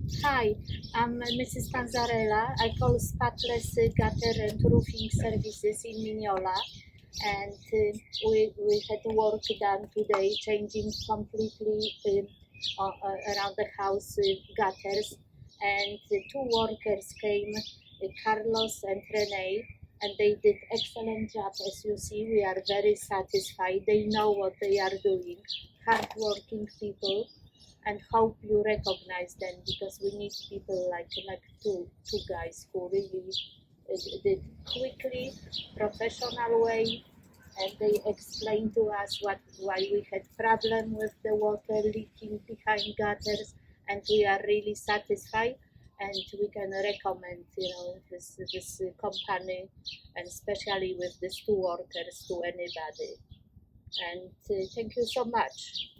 Hi, I'm Mrs. Panzarella. I call Spotless Gutter and Roofing Services in Mignola, and we had work done today, changing completely around the house gutters, and two workers came, Carlos and Rene, and they did excellent job. As you see, we are very satisfied. They know what they are doing. Hardworking people, and hope you recognize them, because we need people like two guys who really did quickly, professional way, and they explained to us why we had problem with the water leaking behind gutters, and we are really satisfied, and we can recommend this company, and especially with these two workers, to anybody. And thank you so much.